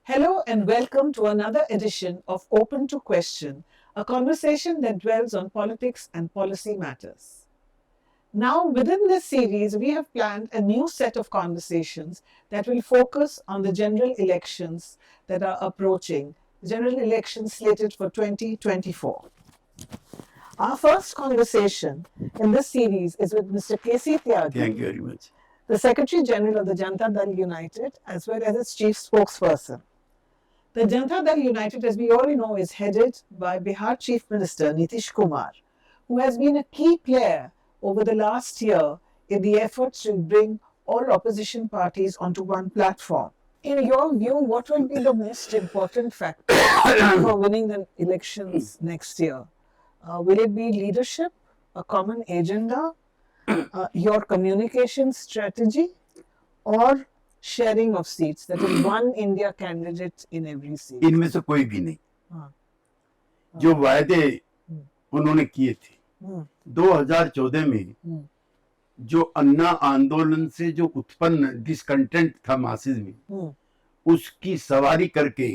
Hello and welcome to another edition of Open to Question, a conversation that dwells on politics and policy matters. Now, within this series, we have planned a new set of conversations that will focus on the general elections that are approaching, general elections slated for 2024. Our first conversation in this series is with Mr. K.C. Tyagi. Thank you very much. The Secretary General of the Janata Dal United, as well as its chief spokesperson. The Janata Dal United, as we all know, is headed by Bihar Chief Minister Nitish Kumar, who has been a key player over the last year in the efforts to bring all opposition parties onto one platform. In your view, what will be the most important factor for winning the elections next year? Will it be leadership, a common agenda, your communication strategy, or sharing of seats, that is one India candidate in every seat? इनमें से कोई भी नहीं। हाँ, जो वायदे उन्होंने किए थे 2014 में, जो अन्ना आंदोलन से जो उत्पन्न डिसकंटेंट था मासेस में, उसकी सवारी करके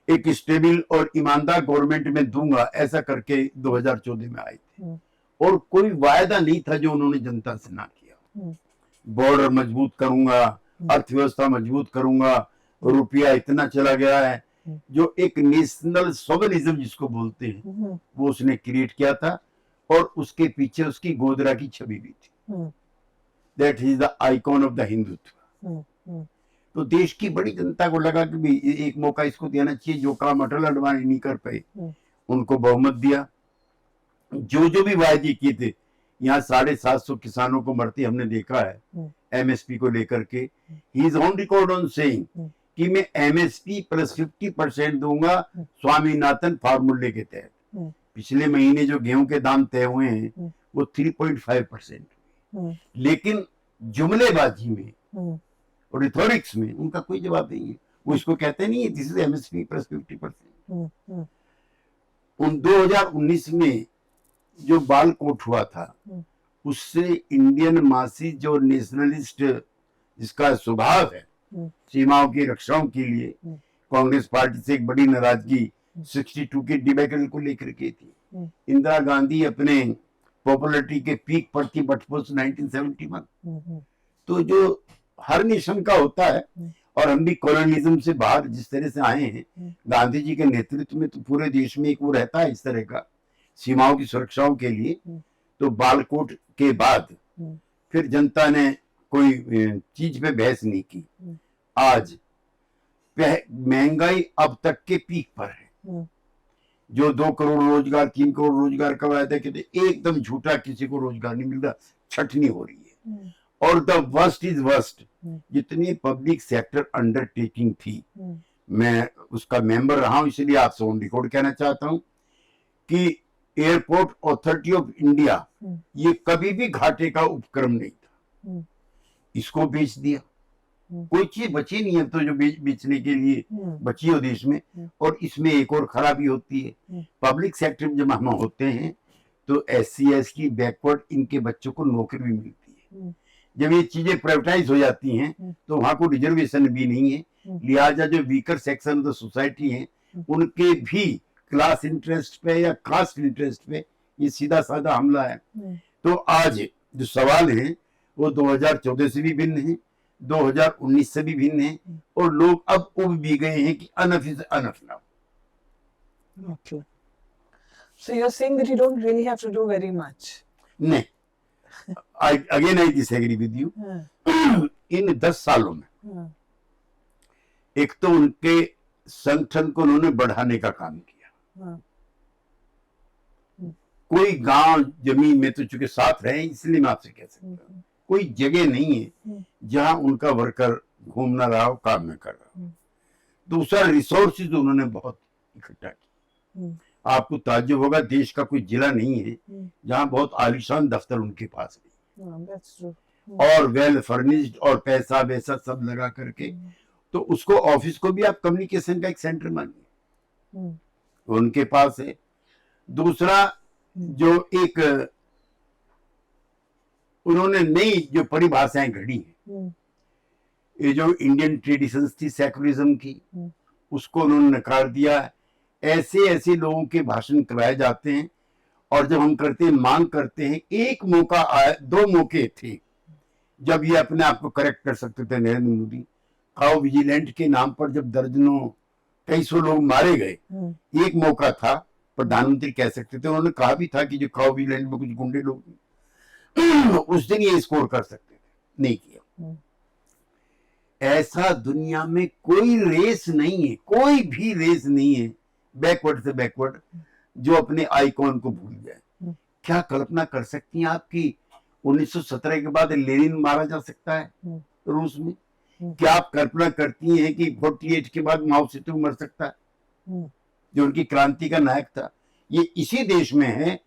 एक स्टेबल और ईमानदार गवर्नमेंट में दूंगा ऐसा करके 2014 में आए थे। और कोई वायदा नहीं था जो उन्होंने जनता से ना किया। बॉर्डर मजबूत करूंगा, अर्थव्यवस्था मजबूत करूंगा, रुपया इतना चला गया है, जो एक नेशनल सोवनिज्म जिसको बोलते हैं वो उसने क्रिएट किया था। और उसके पीछे उसकी गोदरा की छवि भी थी। That is the icon of the Hindutva. तो देश की बड़ी जनता को लगा कि भी एक मौका इसको देना चाहिए, जो काम अटल अडवाणी नहीं कर पाए, उनको बहुमत दिया। जो भी वायदे किए थे, यहाँ 750 किसानों को मरते हमने देखा है एमएसपी को लेकर के। He is on record on saying कि मैं एमएसपी प्लस 50% दूंगा स्वामीनाथन फार्मूले के तहत। पिछले महीने जो गेहूं के दाम तय हुए हैं वो 3.5%। लेकिन जुमलेबाजी में और रिथोरिक्स में उनका कोई जवाब नहीं है। वो इसको कहते नहीं है दिस इज एमएसपी प्लस 50%। उन 2019 में जो बालकोट हुआ था, उससे इंडियन मासी जो नेशनलिस्ट जिसका स्वभाव है सीमाओं की रक्षाओं के लिए, कांग्रेस पार्टी से एक बड़ी नाराजगी 62 के डिबेकल को लेकर के थी। इंदिरा गांधी अपने पॉपुलरिटी के पीक पर थी बट पोस्ट 1971। तो जो हर नेशन का होता है, और हम भी कॉलोनिज्म से बाहर जिस तरह से आए हैं, गांधी जी के नेतृत्व में तो पूरे देश में एक वो रहता है इस तरह का सीमाओं की सुरक्षाओं के लिए। तो बालकोट के बाद फिर जनता ने कोई चीज पे बहस नहीं की। आज महंगाई अब तक के पीक पर है। जो 2 करोड़ रोजगार 3 करोड़ रोजगार का वायदा कहते एकदम झूठा, किसी को रोजगार नहीं मिल रहा, छटनी हो रही है। और द वर्स्ट इज वर्स्ट, जितनी पब्लिक सेक्टर अंडरटेकिंग थी, मैं उसका मेंबर रहा हूं इसलिए आपसे ऑन रिकॉर्ड कहना चाहता हूं कि एयरपोर्ट अथॉरिटी ऑफ इंडिया ये कभी भी घाटे का उपक्रम नहीं था। इसको बेच दिया, कोई चीज बची नहीं है तो जो बेचने के लिए बची हो देश में। और इसमें एक और खराबी होती है, पब्लिक सेक्टर में जब हम होते हैं तो SC ST बैकवर्ड इनके बच्चों को नौकरी भी मिलती है। जब ये चीजें प्राइवेटाइज हो जाती हैं तो वहां को रिजर्वेशन भी नहीं है, लिहाजा जो weaker section of the society है उनके भी क्लास इंटरेस्ट पे या कास्ट इंटरेस्ट पे ये सीधा साधा हमला है। तो आज जो सवाल है वो 2014 से भी भिन्न है, 2019 से भी भिन्न है, और लोग अब उब भी गए हैं कि enough is enough now. Okay. So you're saying that you don't really have to do very much. नहीं, I disagree with you. इन 10 सालों में एक तो उनके संगठन को उन्होंने बढ़ाने का काम किया। कोई गांव जमीन में तो चूंकि साथ रहे इसलिए मैं आपसे कह सकता हूँ, कोई जगह नहीं है जहां उनका वर्कर घूम ना रहा हो, काम न कर रहा हो। दूसरा, रिसोर्सेज उन्होंने बहुत इकट्ठा किया। आपको ताज्जुब होगा, देश का कोई जिला नहीं है जहां बहुत आलीशान दफ्तर उनके पास नहीं, और वेल फर्निश्ड और पैसा वैसा सब लगा करके। तो उसको ऑफिस को भी आप कम्युनिकेशन का एक सेंटर मानिए, उनके पास है। दूसरा, जो एक उन्होंने नई जो परिभाषाएं घड़ी हैं ये जो इंडियन ट्रेडिशंस थी सेकुलरिज्म की, उसको उन्होंने नकार दिया। ऐसे ऐसे लोगों के भाषण कराए जाते हैं, और जब हम करते हैं, मांग करते हैं, एक मौका आया, 2 मौके थे जब ये अपने आप को करेक्ट कर सकते थे नरेंद्र मोदी। काउ विजिलेंट के नाम पर जब दर्जनों कई सौ लोग मारे गए, एक मौका था, प्रधानमंत्री कह सकते थे, उन्होंने कहा भी था कि जो काउ विजिलेंट में कुछ गुंडे लोग उस दिन ये स्कोर कर सकते थे, नहीं किया। ऐसा दुनिया में कोई रेस नहीं है, कोई भी रेस नहीं है बैकवर्ड से बैकवर्ड जो अपने आइकॉन को भूल जाए। क्या कल्पना कर सकती हैं आप कि 1917 के बाद लेनिन मारा जा सकता है रूस में? क्या आप कल्पना करती हैं कि 48 के बाद माओ सेतुंग मर सकता है, जो उनकी क्रांति का नायक था? ये इसी देश में है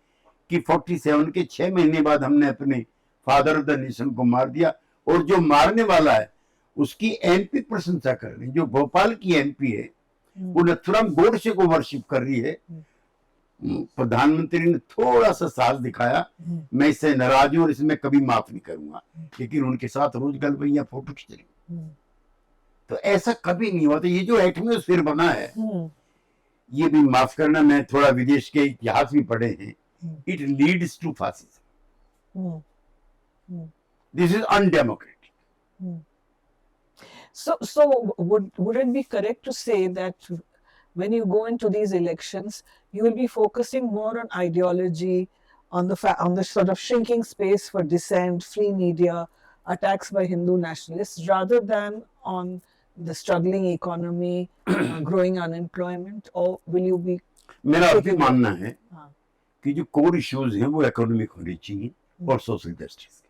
कि 47 के 6 महीने बाद हमने अपने फादर ऑफ द नेशन को मार दिया, और जो मारने वाला है उसकी एमपी प्रशंसा कर रही है। जो भोपाल की एमपी है वो नथुराम गोडसे को वर्शिप कर रही है। प्रधानमंत्री ने थोड़ा सा साहस दिखाया, मैं इससे नाराज हूं और इसे मैं कभी माफ नहीं करूंगा, लेकिन उनके साथ रोज गलबैया फोटो खींच रही। तो ऐसा कभी नहीं हुआ। तो ये जो एटमोस्फेयर बना है, ये भी माफ करना, मैं थोड़ा विदेश के इतिहास भी पढ़े हैं, it leads to fascism. This is undemocratic. So would it be correct to say that when you go into these elections, you will be focusing more on ideology, on the sort of shrinking space for dissent, free media, attacks by Hindu nationalists, rather than on the struggling economy, growing unemployment, or will you be? मेरा अभी मानना है कि जो core issues हैं वो economic होने चाहिए और सोशल जस्टिस।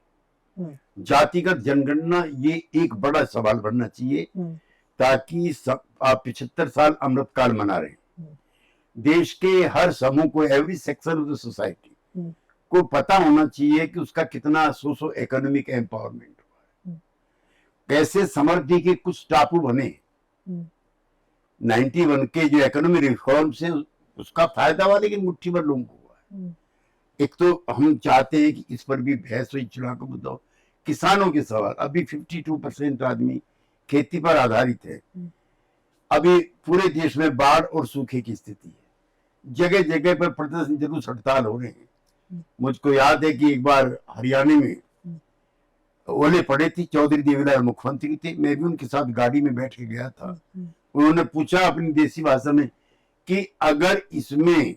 जातिगत जनगणना ये एक बड़ा सवाल बनना चाहिए, ताकि आप 75 साल अमृतकाल मना रहे हैं। देश के हर समूह को, every section of the society को पता होना चाहिए कि उसका कितना सोशो इकोनॉमिक एम्पावरमेंट हुआ है, कैसे समृद्धि के कुछ टापू बने। 91 के जो इकोनॉमिक रिफॉर्म से उसका फायदा हुआ, लेकिन मुट्ठी भर लोगों को हुआ है। एक तो हम चाहते हैं कि इस पर भी बहस हुई, चुनाव का मुद्दा हो। किसानों के सवाल, अभी 52% आदमी खेती पर आधारित है। अभी पूरे देश में बाढ़ और सूखे की स्थिति है, जगह जगह पर प्रदर्शन, जुलूस, हड़ताल हो रहे हैं। मुझको याद है कि एक बार हरियाणा में ओले पड़े थी, चौधरी देवीलाल मुख्यमंत्री थे, मैं भी उनके साथ गाड़ी में बैठ के गया था। उन्होंने पूछा अपनी देसी भाषा में कि अगर इसमें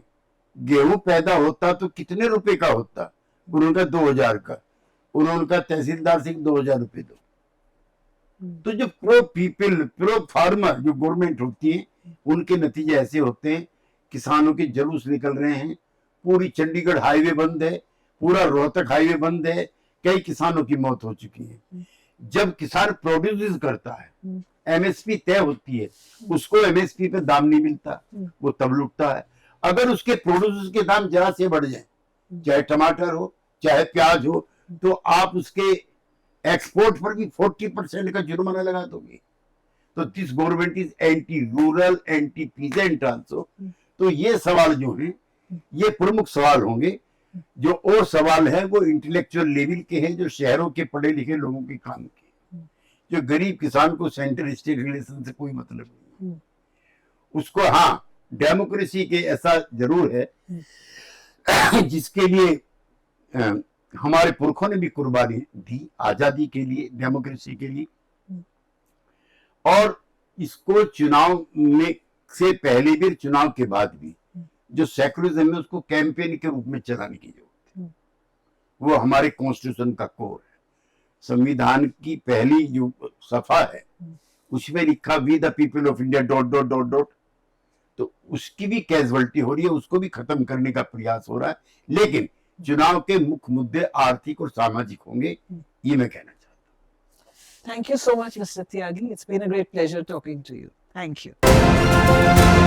गेहूं पैदा होता तो कितने रुपए का होता? उन्होंने कहा 2000 का। उन्होंने कहा तहसीलदार से 2000 रुपए दो। तो जो प्रो पीपल, प्रो फार्मर जो गवर्नमेंट होती है, उनके नतीजे ऐसे होते हैं। किसानों के जुलूस निकल रहे हैं, पूरी चंडीगढ़ हाईवे बंद है, पूरा रोहतक हाईवे बंद है, कई किसानों की मौत हो चुकी है। जब किसान प्रोड्यूस करता है, एमएसपी तय होती है, उसको एमएसपी पे दाम नहीं मिलता, वो तब लुटता है। अगर उसके प्रोड्यूस के दाम जरा से बढ़ जाए, चाहे टमाटर हो चाहे प्याज हो, तो आप उसके एक्सपोर्ट पर भी 40% का जुर्माना लगा दोगे। तो this government is anti rural, anti peasant also. तो ये सवाल जो हैं, ये प्रमुख सवाल होंगे। जो और सवाल है वो इंटेलेक्चुअल लेवल के हैं, जो शहरों के पढ़े लिखे लोगों के काम के। जो गरीब किसान को सेंटर स्टेट रिलेशन से कोई मतलब नहीं, उसको हाँ डेमोक्रेसी के ऐसा जरूर है जिसके लिए हमारे पुरखों ने भी कुर्बानी दी, आजादी के लिए, डेमोक्रेसी के लिए। और इसको चुनाव में से पहले भी, चुनाव के बाद भी, जो सेकुलरिज्म है उसको कैंपेन के रूप में चलाने की जरूरत है। वो हमारे कॉन्स्टिट्यूशन का कोर है। संविधान की पहली जो सफा है उसमें लिखा we the people of India ... तो उसकी भी कैजुअलिटी हो रही है, उसको भी खत्म करने का प्रयास हो रहा है। लेकिन चुनाव के मुख्य मुद्दे आर्थिक और सामाजिक होंगे, ये मैं कहना चाहता हूँ। Thank you so much, Mr. Tyagi. It's been a great pleasure talking to you. Thank you.